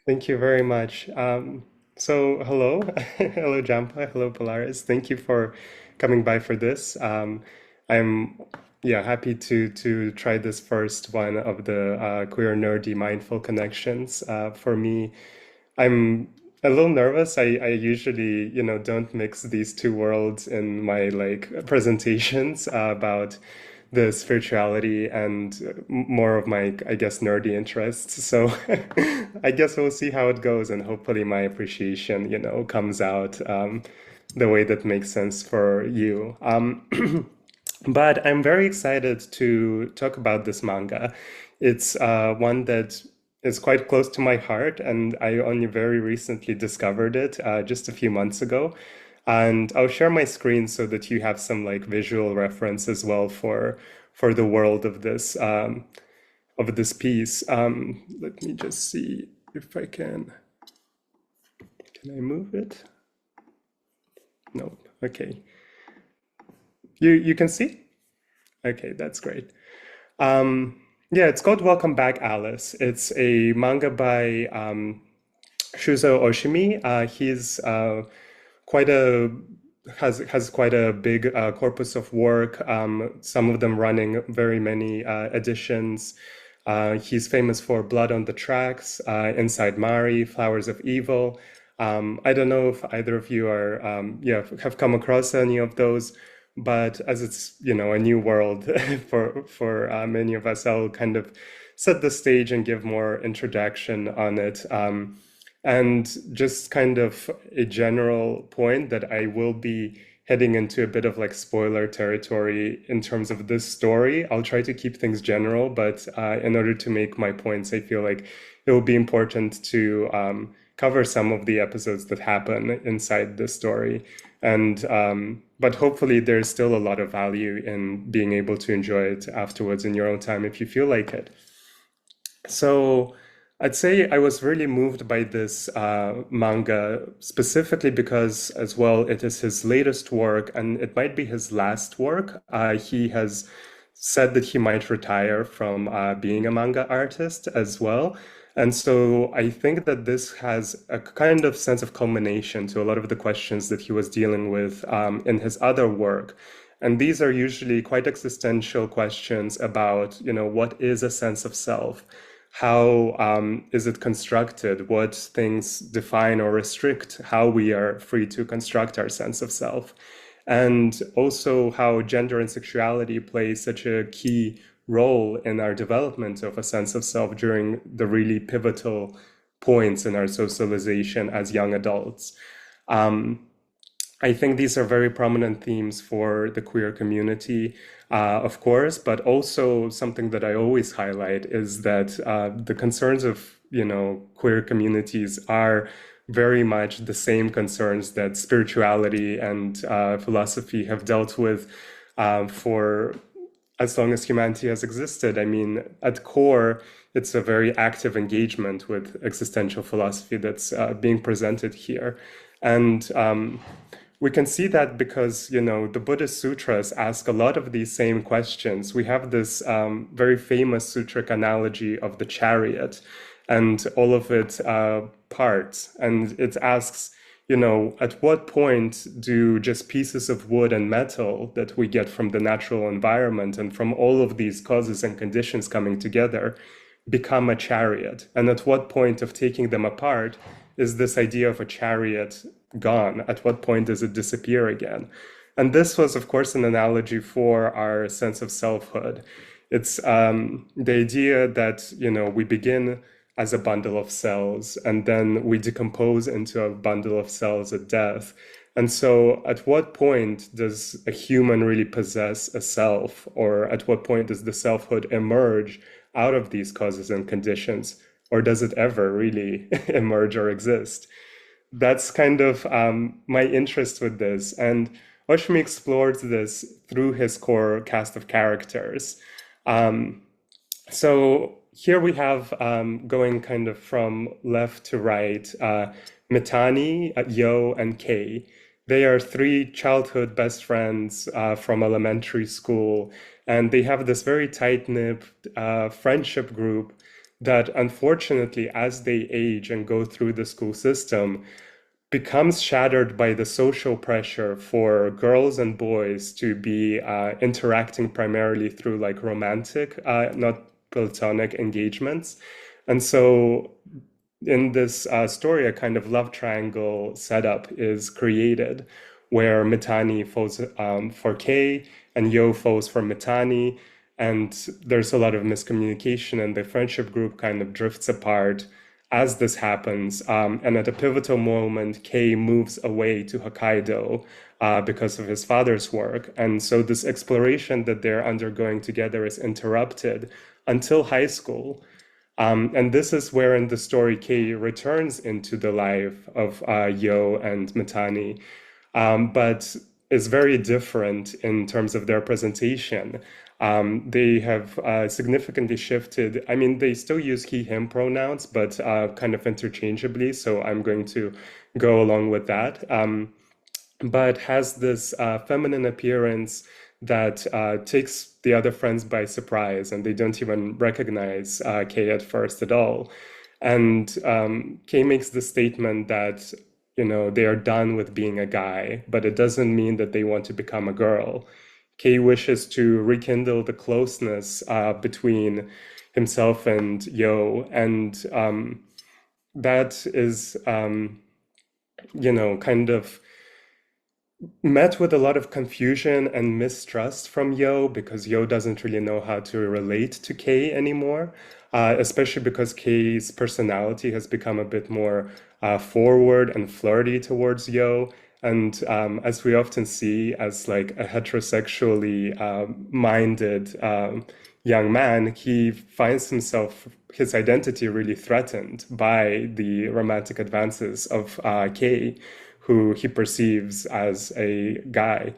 Thank you very much. So hello, hello Jampa, hello Polaris. Thank you for coming by for this. I'm happy to try this first one of the queer nerdy mindful connections. For me, I'm a little nervous. I usually, don't mix these two worlds in my like presentations about the spirituality and more of my, I guess, nerdy interests. So I guess we'll see how it goes, and hopefully my appreciation, comes out the way that makes sense for you. But I'm very excited to talk about this manga. It's one that is quite close to my heart, and I only very recently discovered it just a few months ago. And I'll share my screen so that you have some like visual reference as well for the world of this piece. Let me just see if I can. Can I move it? No. Okay. You can see? Okay, that's great. Yeah, it's called Welcome Back, Alice. It's a manga by Shuzo Oshimi. He's quite a has quite a big corpus of work. Some of them running very many editions. He's famous for Blood on the Tracks, Inside Mari, Flowers of Evil. I don't know if either of you are have come across any of those, but as it's a new world for many of us, I'll kind of set the stage and give more introduction on it. And just kind of a general point that I will be heading into a bit of like spoiler territory in terms of this story. I'll try to keep things general, but in order to make my points, I feel like it will be important to cover some of the episodes that happen inside the story. And but hopefully there's still a lot of value in being able to enjoy it afterwards in your own time if you feel like it. So I'd say I was really moved by this manga specifically because, as well, it is his latest work and it might be his last work. He has said that he might retire from being a manga artist as well. And so I think that this has a kind of sense of culmination to a lot of the questions that he was dealing with in his other work. And these are usually quite existential questions about, what is a sense of self? How is it constructed? What things define or restrict how we are free to construct our sense of self? And also how gender and sexuality play such a key role in our development of a sense of self during the really pivotal points in our socialization as young adults. Um, I think these are very prominent themes for the queer community, of course, but also something that I always highlight is that the concerns of, queer communities are very much the same concerns that spirituality and philosophy have dealt with for as long as humanity has existed. I mean, at core, it's a very active engagement with existential philosophy that's being presented here. And we can see that because, the Buddhist sutras ask a lot of these same questions. We have this very famous sutric analogy of the chariot and all of its parts. And it asks, at what point do just pieces of wood and metal that we get from the natural environment and from all of these causes and conditions coming together become a chariot? And at what point of taking them apart is this idea of a chariot gone? At what point does it disappear again? And this was, of course, an analogy for our sense of selfhood. It's the idea that, we begin as a bundle of cells and then we decompose into a bundle of cells at death. And so, at what point does a human really possess a self? Or at what point does the selfhood emerge out of these causes and conditions? Or does it ever really emerge or exist? That's kind of my interest with this. And Oshimi explores this through his core cast of characters. Um, so here we have going kind of from left to right, Mitani, Yo, and Kei. They are three childhood best friends from elementary school, and they have this very tight-knit friendship group that unfortunately, as they age and go through the school system, becomes shattered by the social pressure for girls and boys to be interacting primarily through like romantic, not platonic engagements. And so in this story, a kind of love triangle setup is created where Mitani falls for Kei and Yo falls for Mitani. And there's a lot of miscommunication, and the friendship group kind of drifts apart as this happens. And at a pivotal moment, Kei moves away to Hokkaido because of his father's work. And so this exploration that they're undergoing together is interrupted until high school. And this is where in the story Kei returns into the life of Yo and Mitani, but is very different in terms of their presentation. They have significantly shifted. I mean, they still use he, him pronouns, but kind of interchangeably. So I'm going to go along with that. But has this feminine appearance that takes the other friends by surprise, and they don't even recognize Kay at first at all. And Kay makes the statement that, you know, they are done with being a guy, but it doesn't mean that they want to become a girl. Kay wishes to rekindle the closeness between himself and Yo, and that is, you know, kind of met with a lot of confusion and mistrust from Yo because Yo doesn't really know how to relate to Kay anymore, especially because Kay's personality has become a bit more forward and flirty towards Yo. And as we often see as like a heterosexually minded young man, he finds his identity really threatened by the romantic advances of Kay, who he perceives as a guy.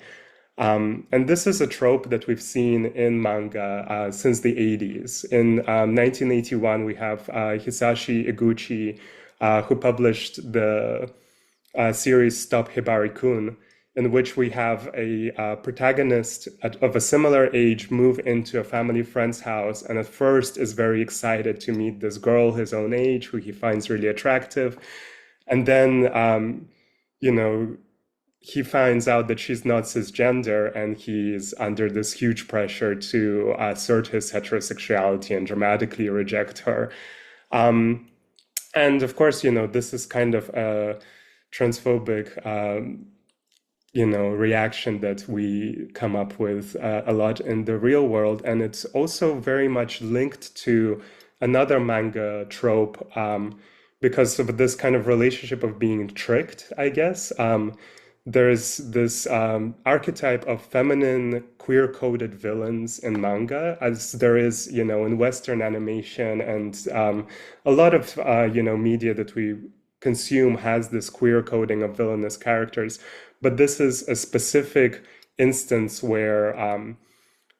And this is a trope that we've seen in manga since the 80s. In 1981, we have Hisashi Iguchi, who published the series Stop Hibari-kun, in which we have a protagonist of a similar age move into a family friend's house, and at first is very excited to meet this girl his own age, who he finds really attractive. And then you know, he finds out that she's not cisgender, and he's under this huge pressure to assert his heterosexuality and dramatically reject her. And of course, you know, this is kind of a transphobic, you know, reaction that we come up with a lot in the real world. And it's also very much linked to another manga trope, because of this kind of relationship of being tricked, I guess. There's this archetype of feminine queer-coded villains in manga, as there is, you know, in Western animation, and a lot of, you know, media that we consume has this queer coding of villainous characters. But this is a specific instance where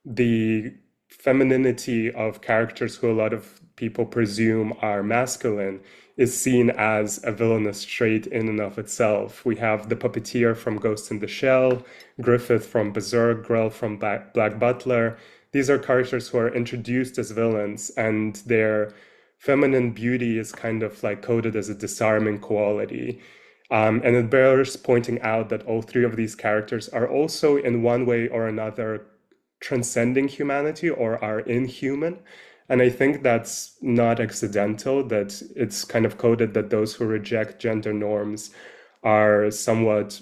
the femininity of characters who a lot of people presume are masculine is seen as a villainous trait in and of itself. We have the puppeteer from Ghost in the Shell, Griffith from Berserk, Grell from Black Butler. These are characters who are introduced as villains, and their feminine beauty is kind of like coded as a disarming quality. And it bears pointing out that all three of these characters are also, in one way or another, transcending humanity or are inhuman. And I think that's not accidental, that it's kind of coded that those who reject gender norms are somewhat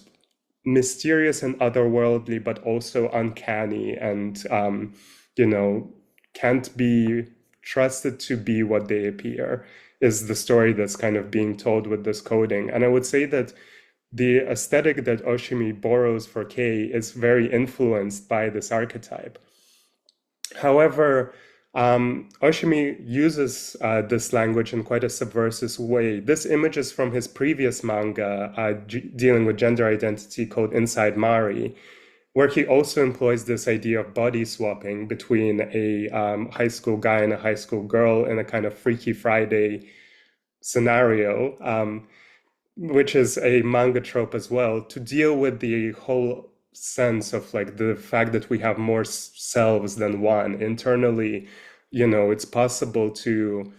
mysterious and otherworldly, but also uncanny, and, you know, can't be trusted to be what they appear, is the story that's kind of being told with this coding. And I would say that the aesthetic that Oshimi borrows for Kei is very influenced by this archetype. However, Oshimi uses this language in quite a subversive way. This image is from his previous manga dealing with gender identity called Inside Mari, where he also employs this idea of body swapping between a high school guy and a high school girl in a kind of Freaky Friday scenario, which is a manga trope as well, to deal with the whole sense of like the fact that we have more selves than one internally. You know, it's possible to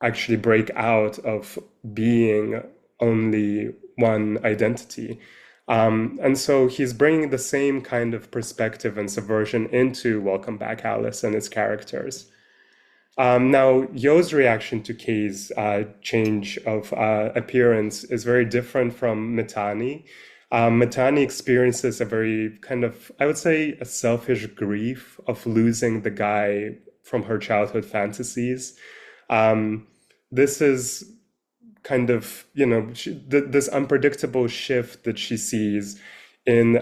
actually break out of being only one identity. And so he's bringing the same kind of perspective and subversion into Welcome Back, Alice and its characters. Now, Yo's reaction to Kei's change of appearance is very different from Mitani. Mitani experiences a very kind of, I would say, a selfish grief of losing the guy from her childhood fantasies. This is kind of, this unpredictable shift that she sees in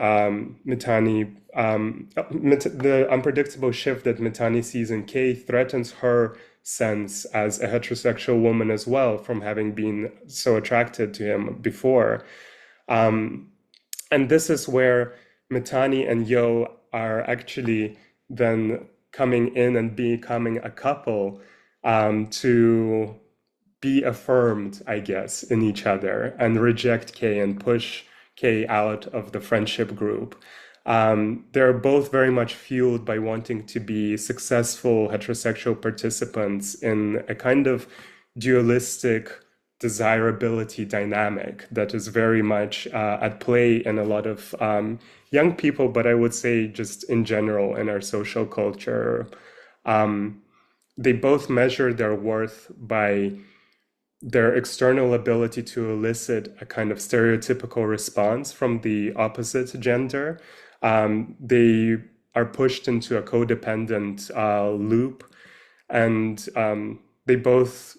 Mitani, the unpredictable shift that Mitani sees in Kei threatens her sense as a heterosexual woman as well, from having been so attracted to him before. And this is where Mitani and Yo are actually then coming in and becoming a couple, to be affirmed, I guess, in each other and reject Kei and push Kei out of the friendship group. They're both very much fueled by wanting to be successful heterosexual participants in a kind of dualistic desirability dynamic that is very much at play in a lot of young people, but I would say just in general in our social culture. They both measure their worth by their external ability to elicit a kind of stereotypical response from the opposite gender. They are pushed into a codependent loop, and they both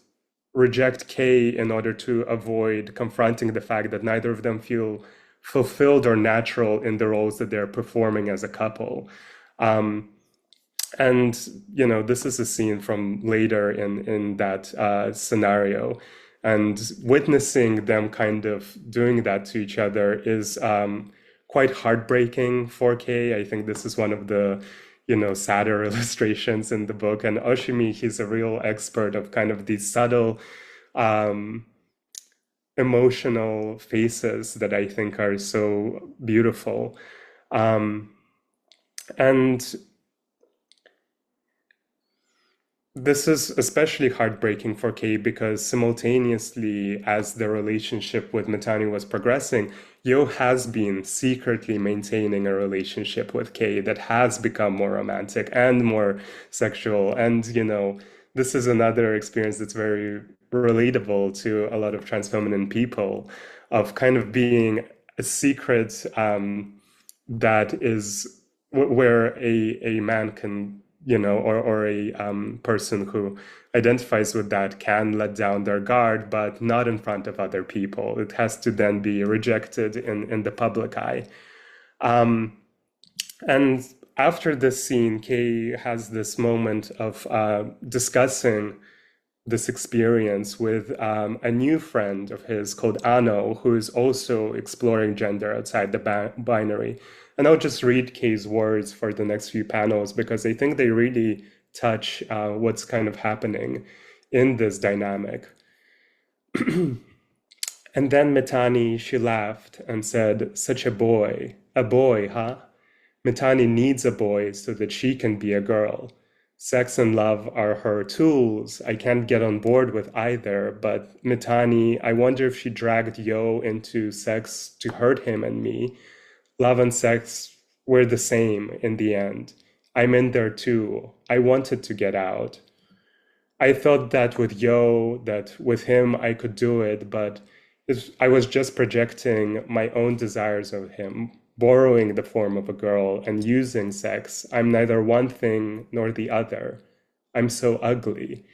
reject Kei in order to avoid confronting the fact that neither of them feel fulfilled or natural in the roles that they're performing as a couple. And this is a scene from later in that scenario, and witnessing them kind of doing that to each other is quite heartbreaking for Kei. I think this is one of the sadder illustrations in the book. And Oshimi, he's a real expert of kind of these subtle emotional faces that I think are so beautiful. And this is especially heartbreaking for Kei because simultaneously, as the relationship with Mitani was progressing, Yo has been secretly maintaining a relationship with Kei that has become more romantic and more sexual. And, this is another experience that's very relatable to a lot of trans feminine people, of kind of being a secret that is where a man can, or a person who identifies with that can let down their guard, but not in front of other people. It has to then be rejected in the public eye. And after this scene, Kei has this moment of discussing this experience with a new friend of his called Ano, who is also exploring gender outside the binary. And I'll just read Kei's words for the next few panels because I think they really touch what's kind of happening in this dynamic. And then Mitani, she laughed and said, "Such a boy, huh? Mitani needs a boy so that she can be a girl. Sex and love are her tools. I can't get on board with either, but Mitani, I wonder if she dragged Yo into sex to hurt him and me. Love and sex were the same in the end. I'm in there too. I wanted to get out. I thought that with Yo, that with him I could do it, but I was just projecting my own desires of him, borrowing the form of a girl and using sex. I'm neither one thing nor the other. I'm so ugly."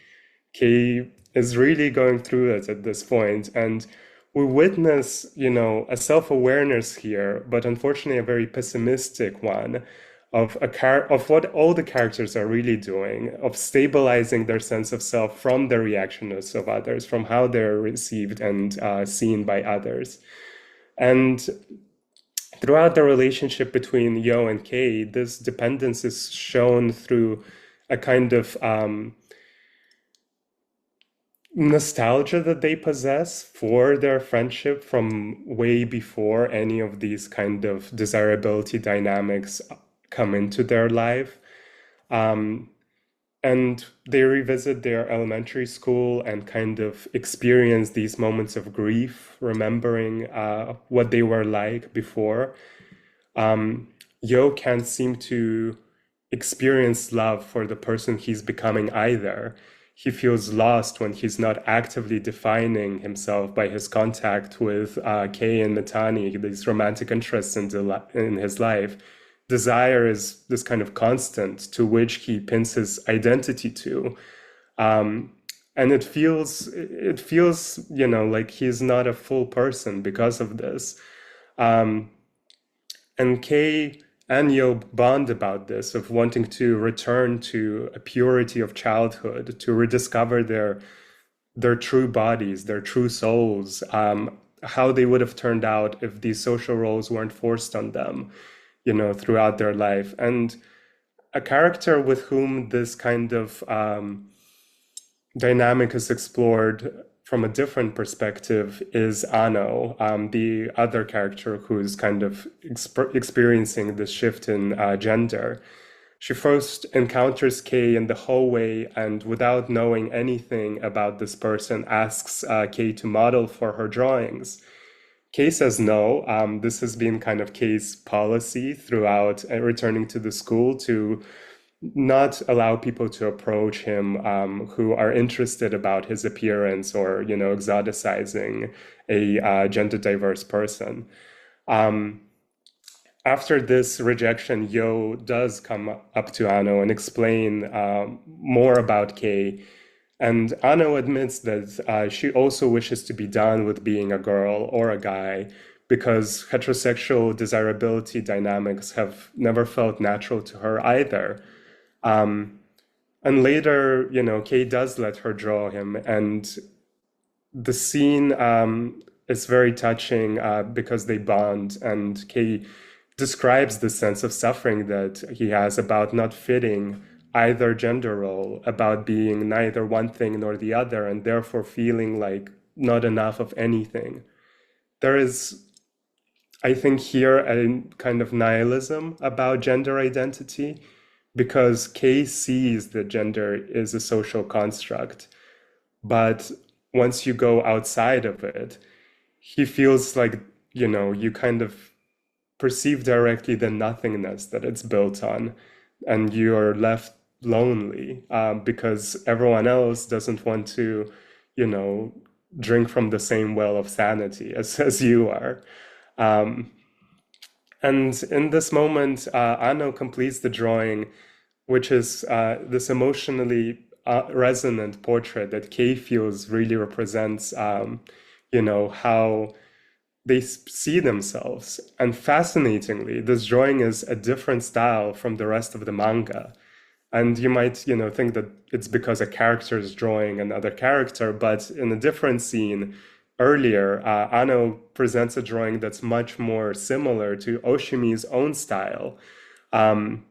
Kei is really going through it at this point, and we witness, a self-awareness here, but unfortunately a very pessimistic one, of what all the characters are really doing, of stabilizing their sense of self from the reactions of others, from how they're received and seen by others. And throughout the relationship between Yo and Kei, this dependence is shown through a kind of nostalgia that they possess for their friendship from way before any of these kind of desirability dynamics come into their life. And they revisit their elementary school and kind of experience these moments of grief, remembering what they were like before. Yo can't seem to experience love for the person he's becoming either. He feels lost when he's not actively defining himself by his contact with Kei and Mitani, these romantic interests in his life. Desire is this kind of constant to which he pins his identity to. Um, and it feels, like he's not a full person because of this. Um, and Kay and Yo bond about this of wanting to return to a purity of childhood, to rediscover their true bodies, their true souls, how they would have turned out if these social roles weren't forced on them, throughout their life. And a character with whom this kind of dynamic is explored from a different perspective is Ano, the other character who's kind of experiencing this shift in gender. She first encounters Kay in the hallway and, without knowing anything about this person, asks Kay to model for her drawings. Kay says no. This has been kind of Kay's policy throughout returning to the school to not allow people to approach him who are interested about his appearance or, exoticizing a gender diverse person. Um, After this rejection, Yo does come up to Ano and explain more about Kay. And Ano admits that she also wishes to be done with being a girl or a guy because heterosexual desirability dynamics have never felt natural to her either. Um, and later, Kay does let her draw him, and the scene is very touching because they bond, and Kay describes the sense of suffering that he has about not fitting either gender role, about being neither one thing nor the other, and therefore feeling like not enough of anything. There is, I think, here a kind of nihilism about gender identity because Kay sees that gender is a social construct, but once you go outside of it, he feels like, you kind of perceive directly the nothingness that it's built on, and you're left lonely because everyone else doesn't want to, you know, drink from the same well of sanity as you are. Um, and in this moment, Ano completes the drawing, which is this emotionally resonant portrait that Kay feels really represents, how they see themselves. And fascinatingly, this drawing is a different style from the rest of the manga. And you might, think that it's because a character is drawing another character, but in a different scene earlier, Ano presents a drawing that's much more similar to Oshimi's own style. Um,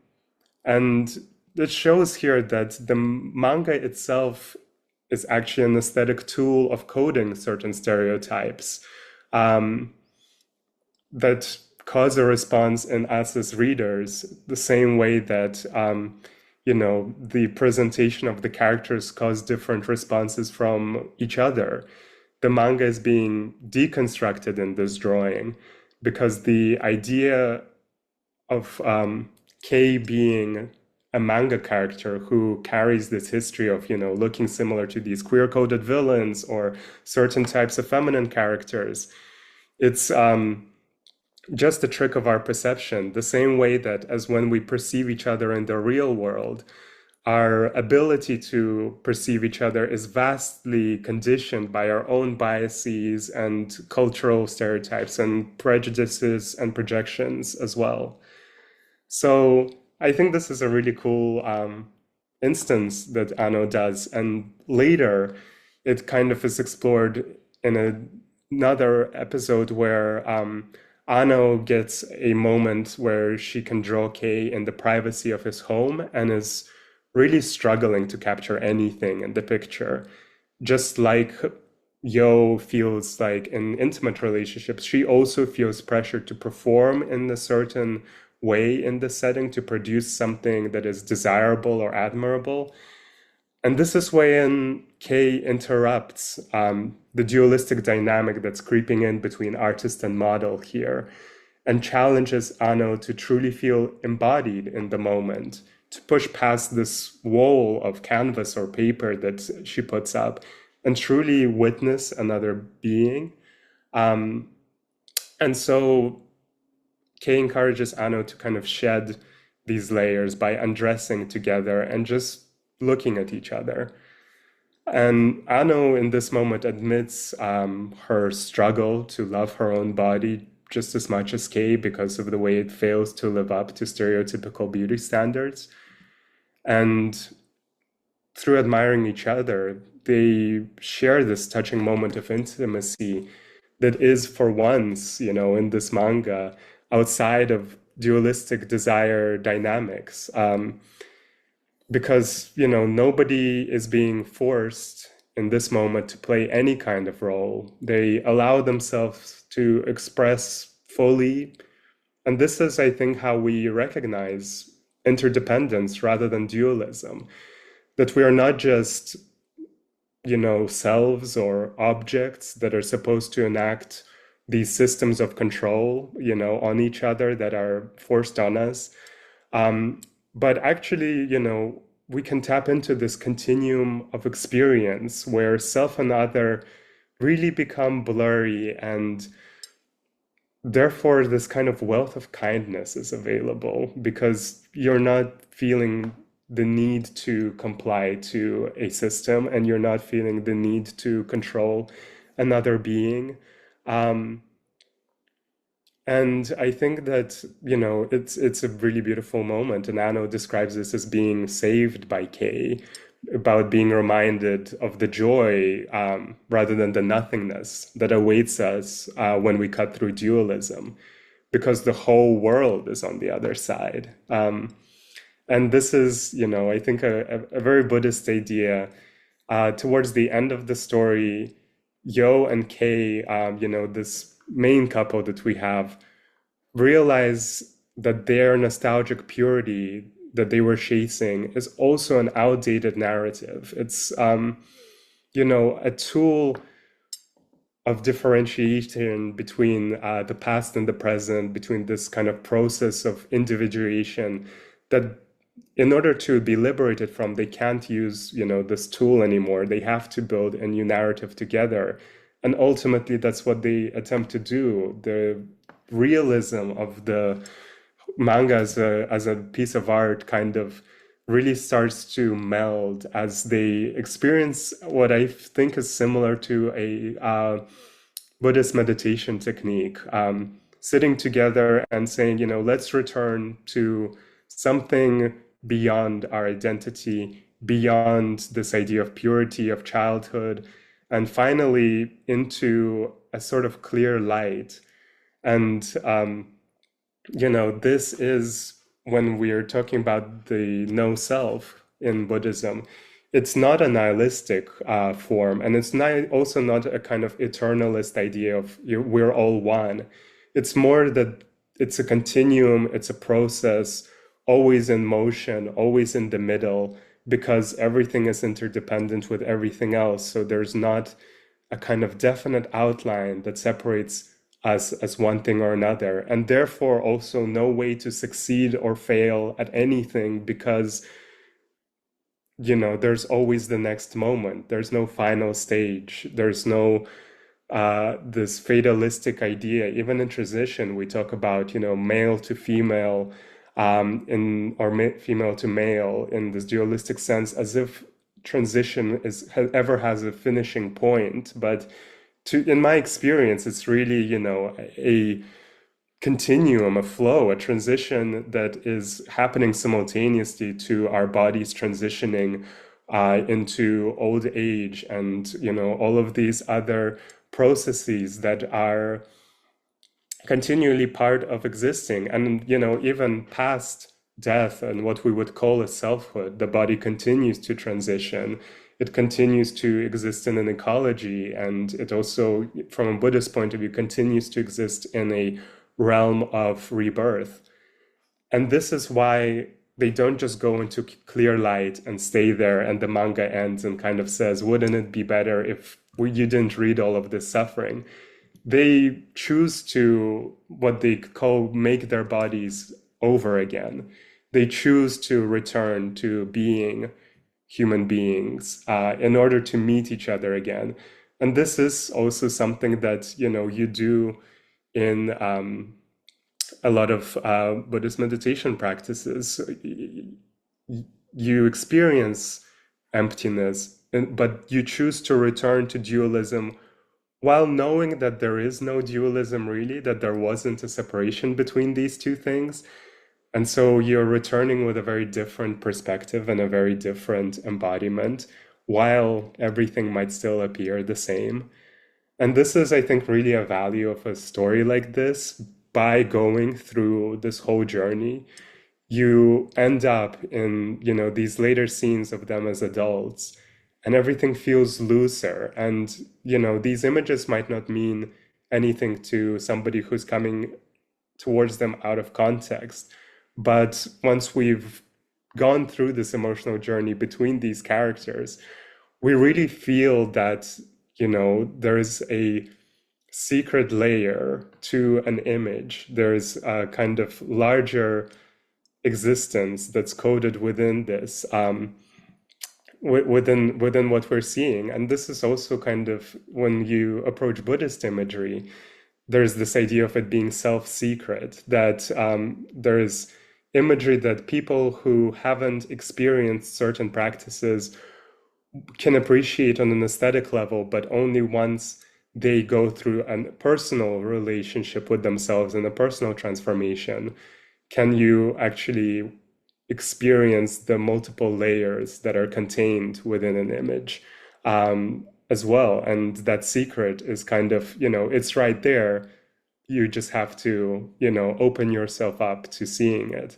and it shows here that the manga itself is actually an aesthetic tool of coding certain stereotypes um, that cause a response in us as readers, the same way that the presentation of the characters cause different responses from each other. The manga is being deconstructed in this drawing because the idea of Kei being a manga character who carries this history of, looking similar to these queer-coded villains or certain types of feminine characters. It's just a trick of our perception, the same way that as when we perceive each other in the real world, our ability to perceive each other is vastly conditioned by our own biases and cultural stereotypes and prejudices and projections as well. So I think this is a really cool instance that Ano does. And later, it kind of is explored in another episode where Ano gets a moment where she can draw Kei in the privacy of his home and is really struggling to capture anything in the picture. Just like Yo feels like in intimate relationships, she also feels pressure to perform in a certain way in the setting to produce something that is desirable or admirable. And this is when Kay interrupts the dualistic dynamic that's creeping in between artist and model here, and challenges Ano to truly feel embodied in the moment, to push past this wall of canvas or paper that she puts up, and truly witness another being. And so Kay encourages Ano to kind of shed these layers by undressing together and just looking at each other. And Ano, in this moment, admits her struggle to love her own body just as much as Kay because of the way it fails to live up to stereotypical beauty standards. And through admiring each other, they share this touching moment of intimacy that is, for once, in this manga, outside of dualistic desire dynamics. Because, nobody is being forced in this moment to play any kind of role. They allow themselves to express fully. And this is, I think, how we recognize interdependence rather than dualism. That we are not just, selves or objects that are supposed to enact these systems of control, on each other that are forced on us. But actually, we can tap into this continuum of experience where self and other really become blurry, and therefore this kind of wealth of kindness is available because you're not feeling the need to comply to a system, and you're not feeling the need to control another being. And I think that, it's a really beautiful moment. And Ano describes this as being saved by Kay, about being reminded of the joy rather than the nothingness that awaits us when we cut through dualism, because the whole world is on the other side. And this is, I think a very Buddhist idea. Towards the end of the story, Yo and Kay, this main couple that we have, realize that their nostalgic purity that they were chasing is also an outdated narrative. It's, a tool of differentiation between the past and the present, between this kind of process of individuation that in order to be liberated from, they can't use, this tool anymore. They have to build a new narrative together. And ultimately, that's what they attempt to do. The realism of the manga as a piece of art kind of really starts to meld as they experience what I think is similar to a Buddhist meditation technique, sitting together and saying, let's return to something beyond our identity, beyond this idea of purity of childhood, and finally into a sort of clear light. And, this is when we are talking about the no self in Buddhism. It's not a nihilistic form, and it's also not a kind of eternalist idea of we're all one. It's more that it's a continuum, it's a process, always in motion, always in the middle, because everything is interdependent with everything else. So there's not a kind of definite outline that separates us as one thing or another, and therefore also no way to succeed or fail at anything, because there's always the next moment. There's no final stage. There's no this fatalistic idea. Even in transition, we talk about male to female, or female to male in this dualistic sense, as if transition ever has a finishing point. But in my experience, it's really a continuum, a flow, a transition that is happening simultaneously to our bodies transitioning into old age, and all of these other processes that are continually part of existing. And even past death and what we would call a selfhood, the body continues to transition. It continues to exist in an ecology, and it also, from a Buddhist point of view, continues to exist in a realm of rebirth. And this is why they don't just go into clear light and stay there, and the manga ends and kind of says, wouldn't it be better if you didn't read all of this suffering? They choose to, what they call, make their bodies over again. They choose to return to being human beings in order to meet each other again. And this is also something that, you do in a lot of Buddhist meditation practices. You experience emptiness, but you choose to return to dualism while knowing that there is no dualism really, that there wasn't a separation between these two things. And so you're returning with a very different perspective and a very different embodiment, while everything might still appear the same. And this is, I think, really a value of a story like this. By going through this whole journey, you end up in, these later scenes of them as adults, and everything feels looser. And, these images might not mean anything to somebody who's coming towards them out of context. But once we've gone through this emotional journey between these characters, we really feel that, there's a secret layer to an image. There's a kind of larger existence that's coded within this, within what we're seeing. And this is also kind of, when you approach Buddhist imagery, there's this idea of it being self-secret, that there's imagery that people who haven't experienced certain practices can appreciate on an aesthetic level, but only once they go through a personal relationship with themselves and a personal transformation can you actually experience the multiple layers that are contained within an image as well. And that secret is kind of, it's right there. You just have to, open yourself up to seeing it.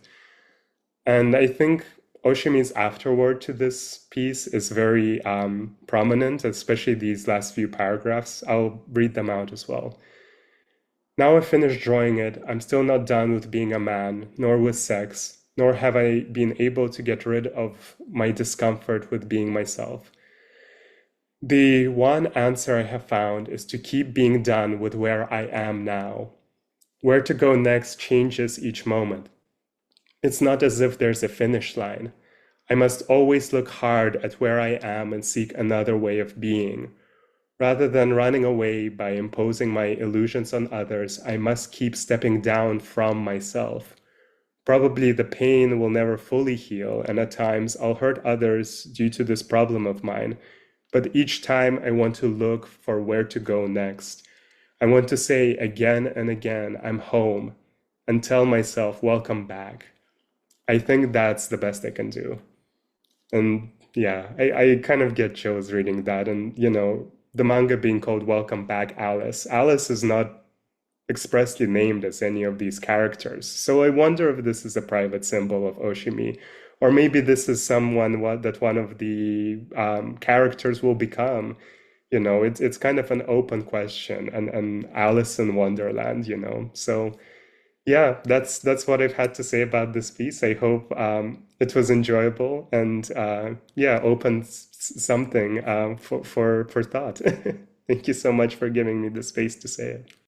And I think Oshimi's afterword to this piece is very prominent, especially these last few paragraphs. I'll read them out as well. Now I've finished drawing it, I'm still not done with being a man, nor with sex, nor have I been able to get rid of my discomfort with being myself. The one answer I have found is to keep being done with where I am now. Where to go next changes each moment. It's not as if there's a finish line. I must always look hard at where I am and seek another way of being. Rather than running away by imposing my illusions on others, I must keep stepping down from myself. Probably the pain will never fully heal, and at times I'll hurt others due to this problem of mine. But each time I want to look for where to go next. I want to say again and again, I'm home, and tell myself, welcome back. I think that's the best I can do. And yeah, I kind of get chills reading that. And, the manga being called Welcome Back, Alice. Alice is not expressly named as any of these characters. So I wonder if this is a private symbol of Oshimi, or maybe this is someone that one of the characters will become. It's kind of an open question, and Alice in Wonderland. So yeah, that's what I've had to say about this piece. I hope it was enjoyable and yeah, opened something for thought. Thank you so much for giving me the space to say it.